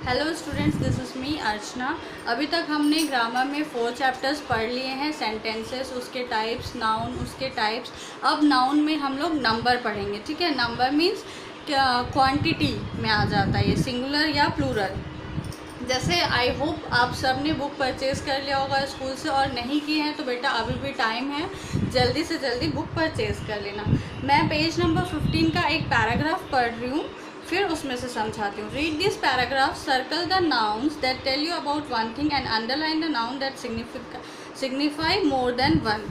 Hello students, this is me Archana. अभी तक हमने ग्रामर में 4 चैप्टर्स पढ़ लिए हैं। सेंटेंसेस, उसके टाइप्स, नाउन, उसके टाइप्स। अब नाउन में हम लोग नंबर पढ़ेंगे। ठीक है, नंबर मीन्स क्वांटिटी में आ जाता है, ये सिंगुलर या प्लूरल। जैसे आई होप आप सब ने बुक परचेज़ कर लिया होगा स्कूल से, और नहीं किए हैं तो बेटा अभी भी टाइम है, जल्दी से जल्दी बुक परचेज़ कर लेना। मैं पेज नंबर 15 का एक पैराग्राफ पढ़ रही हूँ, फिर उसमें से समझाती हूँ। Read this paragraph, circle the nouns that tell you about one thing and underline the noun that signify more than one.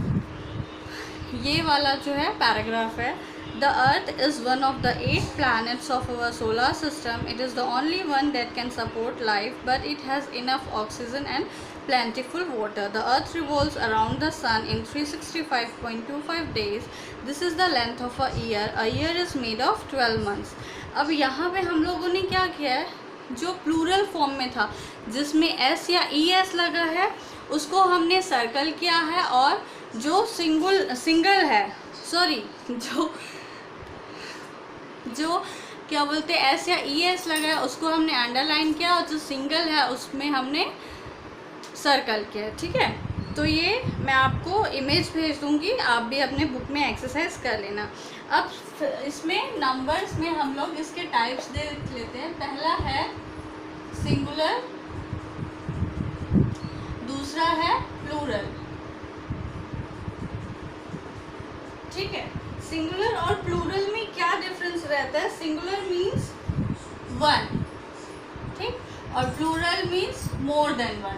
ये वाला जो है पैराग्राफ है। The Earth is one of the 8 planets of our solar system. It is the only one that can support life, but it has enough oxygen and plentiful water. The Earth revolves around the Sun in 365.25 days. This is the length of a year. A year is made of 12 months. अब यहाँ पे हम लोगों ने क्या किया है, जो प्लूरल फॉर्म में था जिसमें एस या ई एस लगा है उसको हमने सर्कल किया है, और जो सिंगल है, सॉरी, जो क्या बोलते हैं एस या ई एस लगा है उसको हमने अंडरलाइन किया, और जो सिंगल है उसमें हमने सर्कल किया। ठीक है, तो ये मैं आपको इमेज भेज दूंगी, आप भी अपने बुक में एक्सरसाइज कर लेना। अब इसमें नंबर्स में हम लोग इसके टाइप्स देख लेते हैं। पहला है सिंगुलर, दूसरा है प्लूरल। ठीक है, सिंगुलर और प्लूरल में क्या डिफरेंस रहता है? सिंगुलर मीन्स वन, ठीक, और plural means more than one.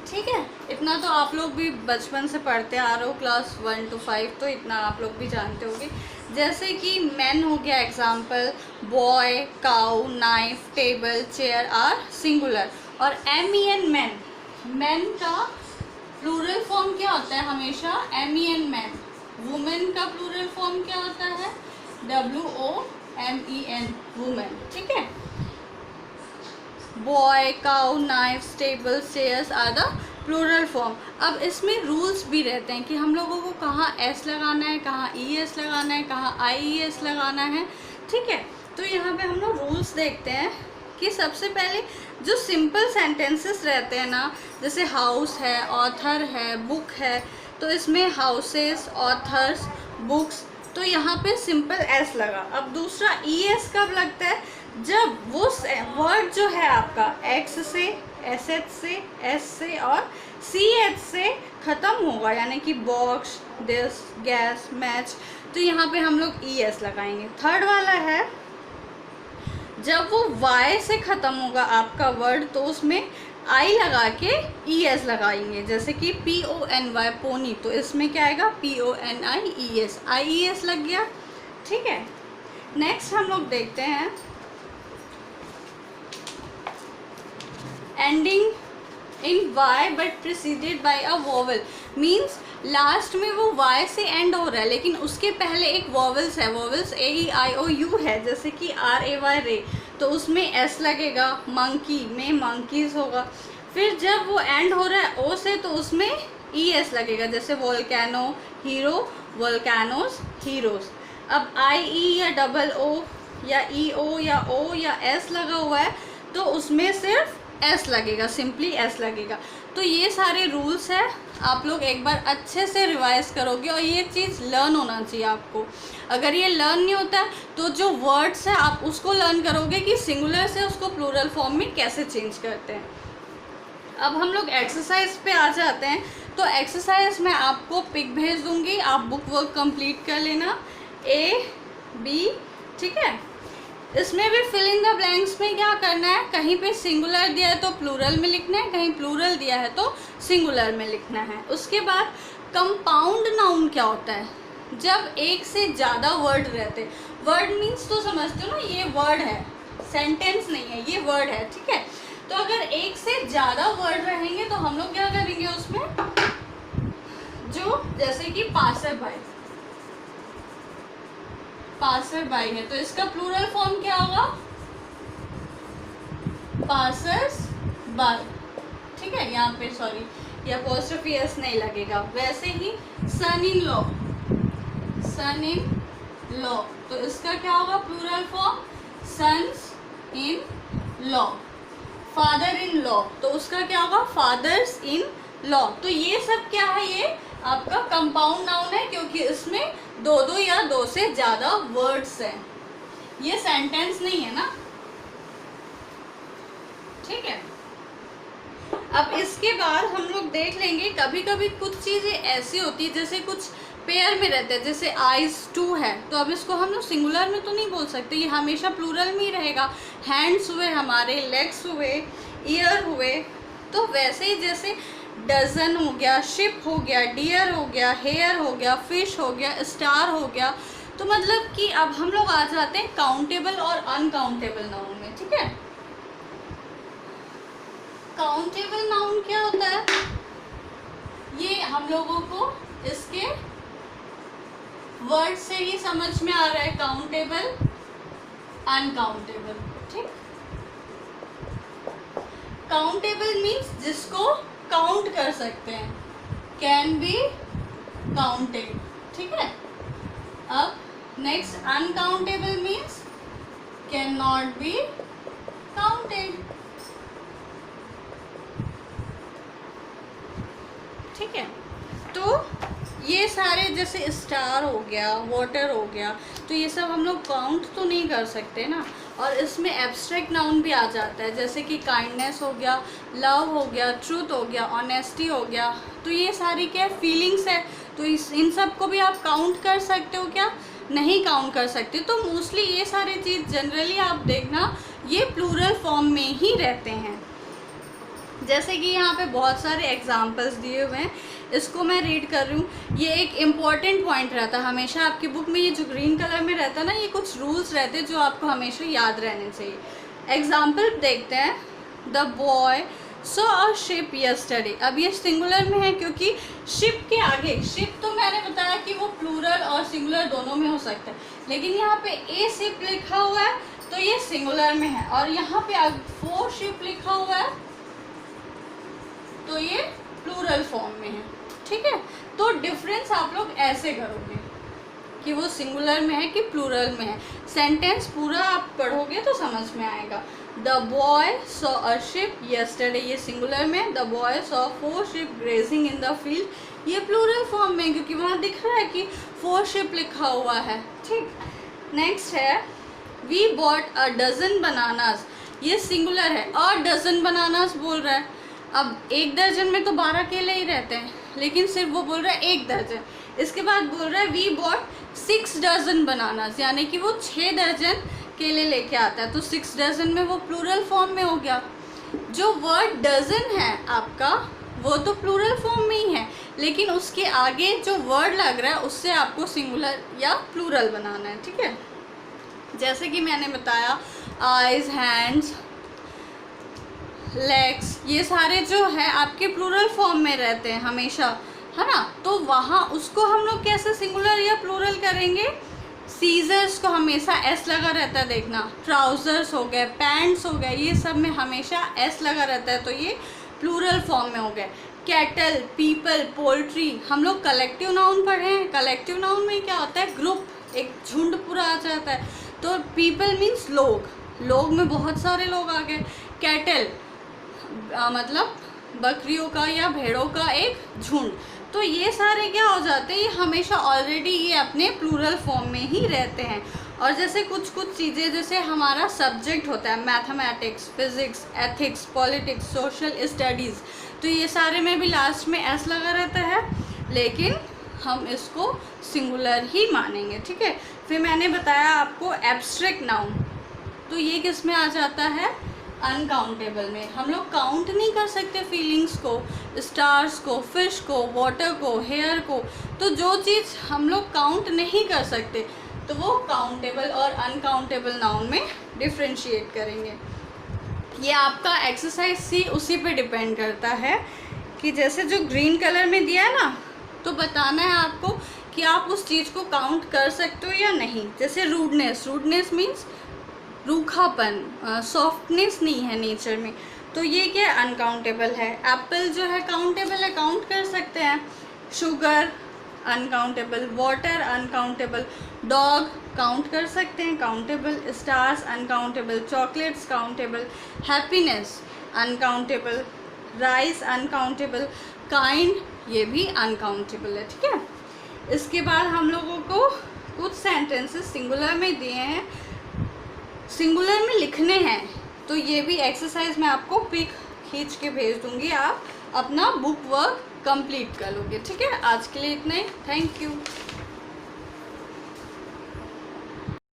ठीक है, इतना तो आप लोग भी बचपन से पढ़ते आ रहे हो, क्लास 1 to 5, तो इतना आप लोग भी जानते होंगे। जैसे कि मैन हो गया example, boy, cow, knife, table, chair are singular. और MEN मैन, मैन का प्लूरल फॉर्म क्या होता है हमेशा? MEN man. वुमेन का प्लूरल फॉर्म क्या होता है? WOMEN women. ठीक है, boy, cow, knifes, tables, chairs are the plural form. अब इसमें रूल्स भी रहते हैं कि हम लोगों को कहाँ एस लगाना है, कहाँ ES लगाना है, कहाँ IES लगाना है। ठीक है, तो यहाँ पे हम लोग रूल्स देखते हैं कि सबसे पहले जो सिंपल सेंटेंसेस रहते हैं ना, जैसे हाउस है, ऑथर है, बुक है, तो इसमें हाउसेस, ऑथर्स, बुक्स, तो यहाँ पे सिंपल एस लगा। अब दूसरा ES कब लगता है? जब वो वर्ड जो है आपका एक्स से, SH से, S से और CH से ख़त्म होगा, यानी कि बॉक्स, दिस, गैस, मैच, तो यहाँ पे हम लोग ES लगाएंगे। थर्ड वाला है जब वो Y से ख़त्म होगा आपका वर्ड, तो उसमें I लगा के ES लगाएंगे। जैसे कि PONY पोनी, तो इसमें क्या आएगा? PONIES, IES लग गया। ठीक है, नेक्स्ट हम लोग देखते हैं ending in Y but preceded by a vowel. Means last में वो Y से एंड हो रहा है, लेकिन उसके पहले एक वोवल्स है, वोवल्स AEIOU है, जैसे कि RAY रे, तो उसमें S लगेगा। मंकी में मंकीज होगा। फिर जब वो एंड हो रहा है O से, तो उसमें ES लगेगा, जैसे वोल्केनो, हीरो, वोल्केनोस, हीरोज। अब IE या OO या EO या O या S लगा हुआ है, तो उसमें सिर्फ S लगेगा, सिंपली S लगेगा। तो ये सारे रूल्स है, आप लोग एक बार अच्छे से रिवाइज करोगे, और ये चीज़ लर्न होना चाहिए आपको। अगर ये लर्न नहीं होता तो जो वर्ड्स है आप उसको लर्न करोगे कि सिंगुलर से उसको प्लूरल फॉर्म में कैसे चेंज करते हैं। अब हम लोग एक्सरसाइज पे आ जाते हैं। तो एक्सरसाइज मैं आपको पिक भेज दूँगी, आप बुक वर्क कंप्लीट कर लेना, A, B। ठीक है, इसमें भी फिल इन द ब्लैंक्स में क्या करना है, कहीं पे सिंगुलर दिया है तो प्लूरल में लिखना है, कहीं प्लूरल दिया है तो सिंगुलर में लिखना है। उसके बाद कंपाउंड नाउन क्या होता है? जब एक से ज़्यादा वर्ड रहते, वर्ड मीन्स तो समझते हो ना, ये वर्ड है, सेंटेंस नहीं है, ये वर्ड है। ठीक है, तो अगर एक से ज़्यादा वर्ड रहेंगे तो हम लोग क्या करेंगे उसमें, जो जैसे कि पासर बाय, पासर बाई है, तो इसका प्लूरल फॉर्म क्या होगा? Passers bye. ठीक है, यहाँ पे सॉरी, ये अपोस्ट्रोफी एस नहीं लगेगा। वैसे ही सन इन लॉ, तो इसका क्या होगा plural form? Sons in law, father in law, तो उसका क्या होगा फादर्स इन लॉ। तो ये सब क्या है, ये आपका कंपाउंड नाउन है क्योंकि इसमें दो दो या दो से ज़्यादा वर्ड्स हैं, ये सेंटेंस नहीं है ना, ठीक है। अब इसके बाद हम लोग देख लेंगे कभी कभी कुछ चीज़ें ऐसी होती है जैसे कुछ पेयर में रहते हैं, जैसे आइज टू है, तो अब इसको हम लोग सिंगुलर में तो नहीं बोल सकते, ये हमेशा प्लूरल में ही रहेगा। हैंड्स हुए हमारे, लेग्स हुए, ईयर हुए, तो वैसे ही जैसे डजन हो गया, शिप हो गया, डियर हो गया, हेयर हो गया, फिश हो गया, स्टार हो गया। तो मतलब कि अब हम लोग आ जाते हैं काउंटेबल और अनकाउंटेबल नाउन में, ठीक है। काउंटेबल नाउन क्या होता है, ये हम लोगों को इसके वर्ड से ही समझ में आ रहा है, काउंटेबल अनकाउंटेबल, ठीक। काउंटेबल मीन्स जिसको काउंट कर सकते हैं, कैन बी काउंटेड, ठीक है। अब next uncountable means can not be counted, ठीक है। तो ये सारे जैसे स्टार हो गया, वाटर हो गया, तो ये सब हम लोग काउंट तो नहीं कर सकते ना। और इसमें एब्स्ट्रैक्ट नाउन भी आ जाता है, जैसे कि काइंडनेस हो गया, लव हो गया, ट्रूथ हो गया, ऑनेस्टी हो गया, तो ये सारी क्या फीलिंग्स है, तो इन सब को भी आप काउंट कर सकते हो क्या, नहीं काउंट कर सकते। तो मोस्टली ये सारी चीज़ जनरली आप देखना ये प्लूरल फॉर्म में ही रहते हैं। जैसे कि यहाँ पे बहुत सारे एग्जाम्पल्स दिए हुए हैं, इसको मैं रीड कर रही हूँ। ये एक इम्पॉर्टेंट पॉइंट रहता है हमेशा आपकी बुक में, ये जो ग्रीन कलर में रहता है ना, ये कुछ रूल्स रहते हैं जो आपको हमेशा याद रहने चाहिए। एग्जाम्पल देखते हैं, the boy saw a ship yesterday. अब ये सिंगुलर में है क्योंकि शिप के आगे, शिप तो मैंने बताया कि वो प्लूरल और सिंगुलर दोनों में हो सकता है, लेकिन यहाँ पे ए शिप लिखा हुआ है तो ये सिंगुलर में है, और यहाँ पे 4 शिप लिखा हुआ है तो ये प्लूरल फॉर्म में है, ठीक है। तो डिफरेंस आप लोग ऐसे करोगे कि वो सिंगुलर में है कि प्लूरल में है। सेंटेंस पूरा आप पढ़ोगे तो समझ में आएगा। The boy saw a ship yesterday, ये सिंगुलर में। The boy saw 4 ship grazing in the field, ये प्लूरल फॉर्म में क्योंकि वहाँ दिख रहा है कि 4 शिप लिखा हुआ है, ठीक। नेक्स्ट है we bought a dozen bananas, ये सिंगुलर है, और डजन बनानास बोल रहा है। अब 1 दर्जन में तो 12 केले ही रहते हैं, लेकिन सिर्फ वो बोल रहा है 1 दर्जन। इसके बाद बोल रहा है वी बॉट 6 डजन बनानास, यानी कि वो 6 दर्जन केले लेके आता है, तो 6 डजन में वो प्लूरल फॉर्म में हो गया। जो वर्ड डजन है आपका वो तो प्लूरल फॉर्म में ही है, लेकिन उसके आगे जो वर्ड लग रहा है उससे आपको सिंगुलर या प्लूरल बनाना है, ठीक है। जैसे कि मैंने बताया आइज, हैंड्स, लेग्स, ये सारे जो है आपके प्लूरल फॉर्म में रहते हैं हमेशा, है ना। तो वहाँ उसको हम लोग कैसे सिंगुलर या प्लूरल करेंगे, सीजर्स को हमेशा एस लगा रहता है, देखना। ट्राउज़र्स हो गए, पैंट्स हो गए, ये सब में हमेशा एस लगा रहता है, तो ये प्लूरल फॉर्म में हो गए। कैटल, पीपल, पोल्ट्री, हम लोग कलेक्टिव नाउन पढ़े हैं। कलेक्टिव नाउन में क्या होता है, ग्रुप, एक झुंड पूरा आ जाता है। तो पीपल मीन्स लोग, लोग में बहुत सारे लोग आ गए। कैटल मतलब बकरियों का या भेड़ों का एक झुंड। तो ये सारे क्या हो जाते हैं, ये हमेशा ऑलरेडी ये अपने प्लूरल फॉर्म में ही रहते हैं। और जैसे कुछ कुछ चीज़ें, जैसे हमारा सब्जेक्ट होता है mathematics, physics, ethics, politics, social studies, तो ये सारे में भी लास्ट में एस लगा रहता है, लेकिन हम इसको सिंगुलर ही मानेंगे, ठीक है। फिर मैंने बताया आपको एब्स्ट्रैक्ट नाउन, तो ये किस में आ जाता है, अनकाउंटेबल में। हम लोग काउंट नहीं कर सकते फीलिंग्स को, स्टार्स को, फिश को, वाटर को, हेयर को। तो जो चीज़ हम लोग काउंट नहीं कर सकते तो वो काउंटेबल और अनकाउंटेबल नाउन में डिफ्रेंशिएट करेंगे। ये आपका एक्सरसाइज सी उसी पे डिपेंड करता है कि जैसे जो ग्रीन कलर में दिया है ना, तो बताना है आपको कि आप उस चीज़ को काउंट कर सकते हो या नहीं। जैसे रूडनेस, रूडनेस मीन्स रूखापन, सॉफ्टनेस नहीं है नेचर में, तो ये क्या अनकाउंटेबल है। एप्पल जो है काउंटेबल है, काउंट कर सकते हैं। Sugar uncountable, water uncountable, dog count कर सकते हैं, countable, stars uncountable, chocolates countable, happiness uncountable, rice uncountable, kind ये भी अनकाउंटेबल है, ठीक है। इसके बाद हम लोगों को कुछ सेंटेंसेस सिंगुलर में दिए हैं, सिंगुलर में लिखने हैं, तो ये भी एक्सरसाइज मैं आपको पिक खींच के भेज दूंगी, आप अपना बुक वर्क कंप्लीट कर लोगे, ठीक है। आज के लिए इतना ही, थैंक यू।